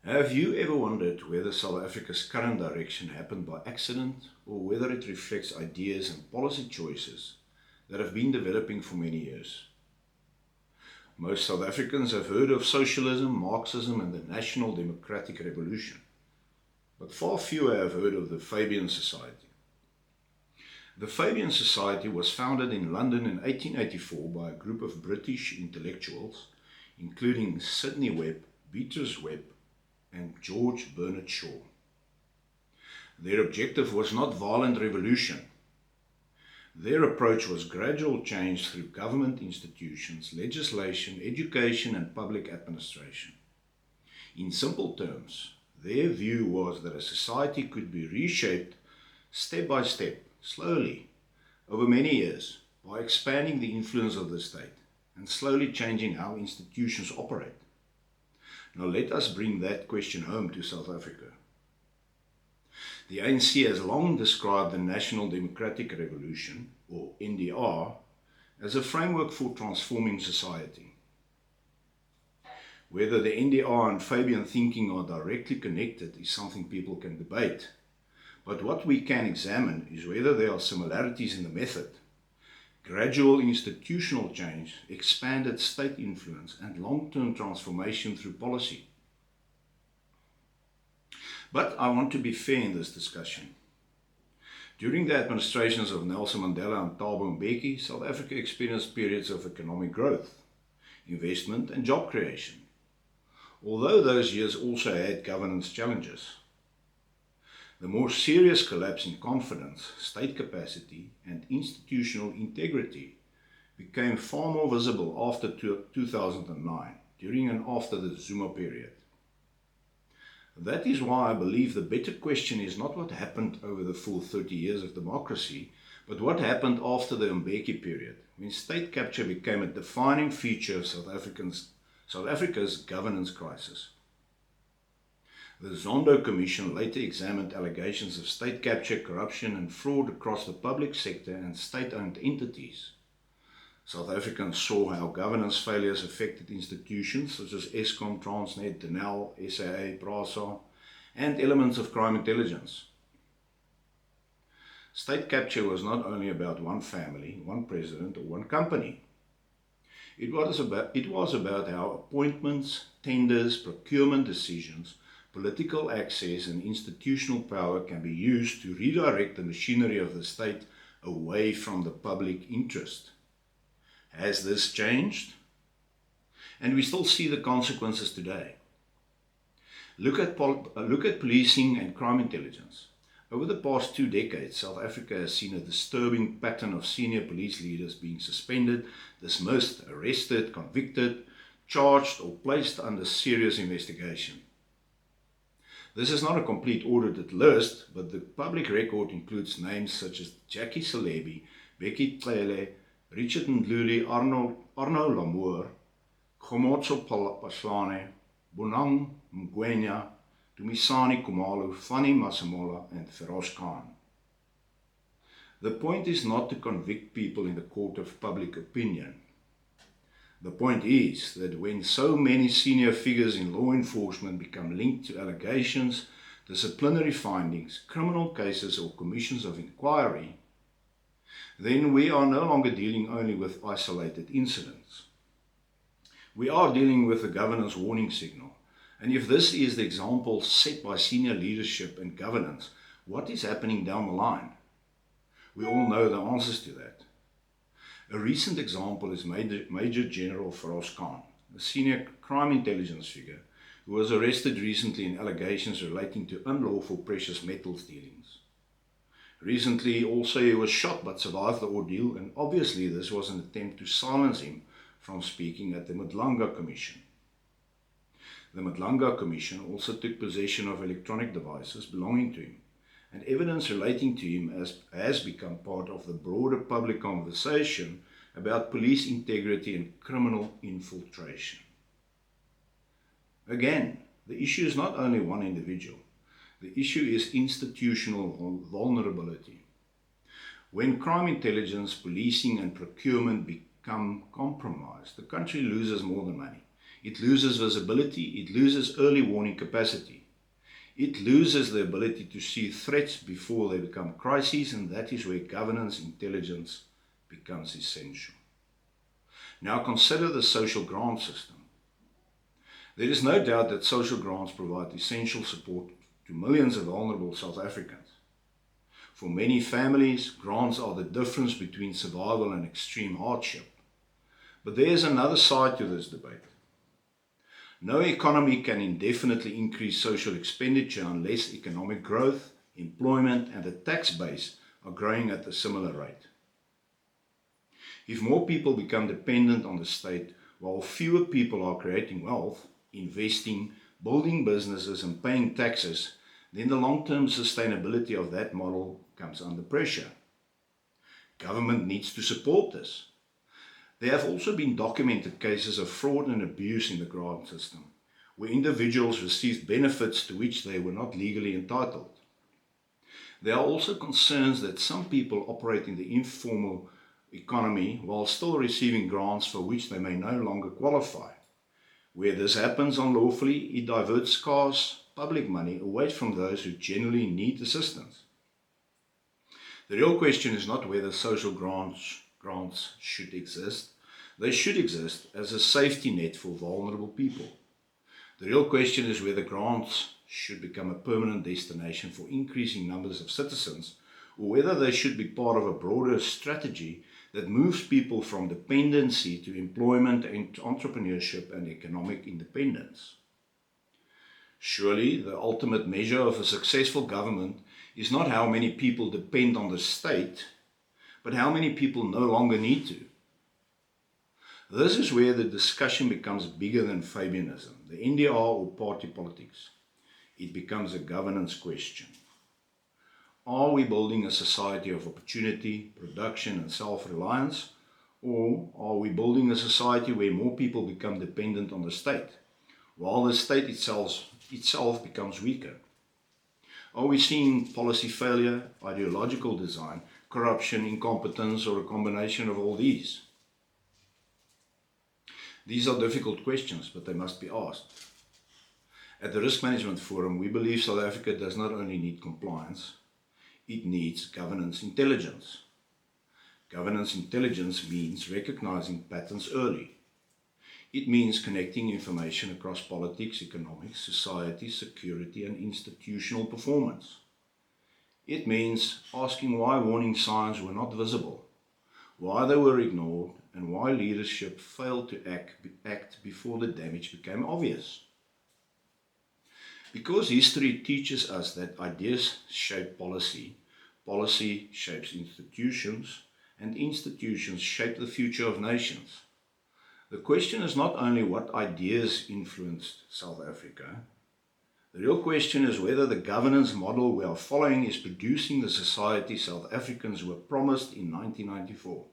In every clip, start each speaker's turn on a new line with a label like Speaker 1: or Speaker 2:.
Speaker 1: Have you ever wondered whether South Africa's current direction happened by accident or whether it reflects ideas and policy choices that have been developing for many years? Most South Africans have heard of socialism, Marxism, and the National Democratic Revolution, but far fewer have heard of the Fabian Society. The Fabian Society was founded in London in 1884 by a group of British intellectuals, including Sidney Webb, Beatrice Webb, and George Bernard Shaw. Their objective was not violent revolution. Their approach was gradual change through government institutions, legislation, education, and public administration. In simple terms, their view was that a society could be reshaped step by step, slowly, over many years, by expanding the influence of the state and slowly changing how institutions operate. Now let us bring that question home to South Africa. The ANC has long described the National Democratic Revolution, or NDR, as a framework for transforming society. Whether the NDR and Fabian thinking are directly connected is something people can debate, but what we can examine is whether there are similarities in the method. Gradual institutional change, expanded state influence, and long-term transformation through policy. But I want to be fair in this discussion. During the administrations of Nelson Mandela and Thabo Mbeki, South Africa experienced periods of economic growth, investment, and job creation, although those years also had governance challenges. The more serious collapse in confidence, state capacity, and institutional integrity became far more visible after 2009, during and after the Zuma period. That is why I believe the better question is not what happened over the full 30 years of democracy, but what happened after the Mbeki period, when state capture became a defining feature of South Africa's governance crisis. The Zondo Commission later examined allegations of state capture, corruption, and fraud across the public sector and state-owned entities. South Africans saw how governance failures affected institutions such as Eskom, Transnet, Denel, SAA, PRASA, and elements of crime intelligence. State capture was not only about one family, one president, or one company. It was about how appointments, tenders, procurement decisions, political access, and institutional power can be used to redirect the machinery of the state away from the public interest. Has this changed? And we still see the consequences today. Look at policing and crime intelligence. Over the past 2 decades, South Africa has seen a disturbing pattern of senior police leaders being suspended, dismissed, arrested, convicted, charged, or placed under serious investigation. This is not a complete audited list, but the public record includes names such as Jackie Salebi, Becky Tlele, Richard Ndluli, Arno Lamour, Khomotso Paslane, Bonang Mgwenya, Dumisani Kumalo, Fanny Masemola, and Feroz Khan. The point is not to convict people in the court of public opinion. The point is that when so many senior figures in law enforcement become linked to allegations, disciplinary findings, criminal cases, or commissions of inquiry, then we are no longer dealing only with isolated incidents. We are dealing with a governance warning signal. And if this is the example set by senior leadership and governance, what is happening down the line? We all know the answers to that. A recent example is Major General Feroz Khan, a senior crime intelligence figure who was arrested recently in allegations relating to unlawful precious metals dealings. Recently also he was shot but survived the ordeal, and obviously this was an attempt to silence him from speaking at the Madlanga Commission. The Madlanga Commission also took possession of electronic devices belonging to him, and evidence relating to him has become part of the broader public conversation about police integrity and criminal infiltration. Again, the issue is not only one individual. The issue is institutional vulnerability. When crime intelligence, policing, and procurement become compromised, the country loses more than money. It loses visibility, it loses early warning capacity. It loses the ability to see threats before they become crises, and that is where governance intelligence becomes essential. Now consider the social grant system. There is no doubt that social grants provide essential support to millions of vulnerable South Africans. For many families, grants are the difference between survival and extreme hardship. But there is another side to this debate. No economy can indefinitely increase social expenditure unless economic growth, employment, and the tax base are growing at a similar rate. If more people become dependent on the state, while fewer people are creating wealth, investing, building businesses, and paying taxes, then the long-term sustainability of that model comes under pressure. Government needs to support this. There have also been documented cases of fraud and abuse in the grant system, where individuals received benefits to which they were not legally entitled. There are also concerns that some people operate in the informal economy while still receiving grants for which they may no longer qualify. Where this happens unlawfully, it diverts scarce public money away from those who genuinely need assistance. The real question is not whether social grants should exist. They should exist as a safety net for vulnerable people. The real question is whether grants should become a permanent destination for increasing numbers of citizens, or whether they should be part of a broader strategy that moves people from dependency to employment and entrepreneurship and economic independence. Surely, the ultimate measure of a successful government is not how many people depend on the state, but how many people no longer need to. This is where the discussion becomes bigger than Fabianism, the NDR or party politics. It becomes a governance question. Are we building a society of opportunity, production, and self-reliance? Or are we building a society where more people become dependent on the state, while the state itself becomes weaker? Are we seeing policy failure, ideological design, corruption, incompetence, or a combination of all these? These are difficult questions, but they must be asked. At the Risk Management Forum, we believe South Africa does not only need compliance, it needs governance intelligence. Governance intelligence means recognizing patterns early. It means connecting information across politics, economics, society, security, and institutional performance. It means asking why warning signs were not visible, why they were ignored, and why leadership failed to act before the damage became obvious. Because history teaches us that ideas shape policy, policy shapes institutions, and institutions shape the future of nations. The question is not only what ideas influenced South Africa. The real question is whether the governance model we are following is producing the society South Africans were promised in 1994.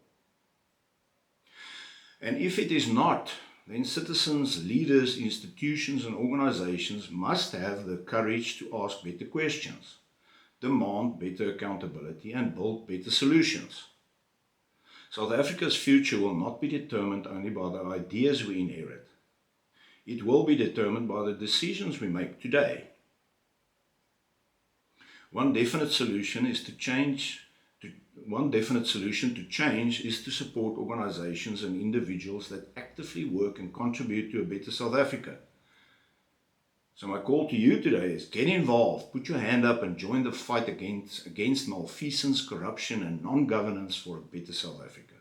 Speaker 1: And if it is not, then citizens, leaders, institutions, and organizations must have the courage to ask better questions, demand better accountability, and build better solutions. South Africa's future will not be determined only by the ideas we inherit. It will be determined by the decisions we make today. One definite solution to change is to support organizations and individuals that actively work and contribute to a better South Africa. So my call to you today is get involved, put your hand up and join the fight against malfeasance, corruption and non-governance for a better South Africa.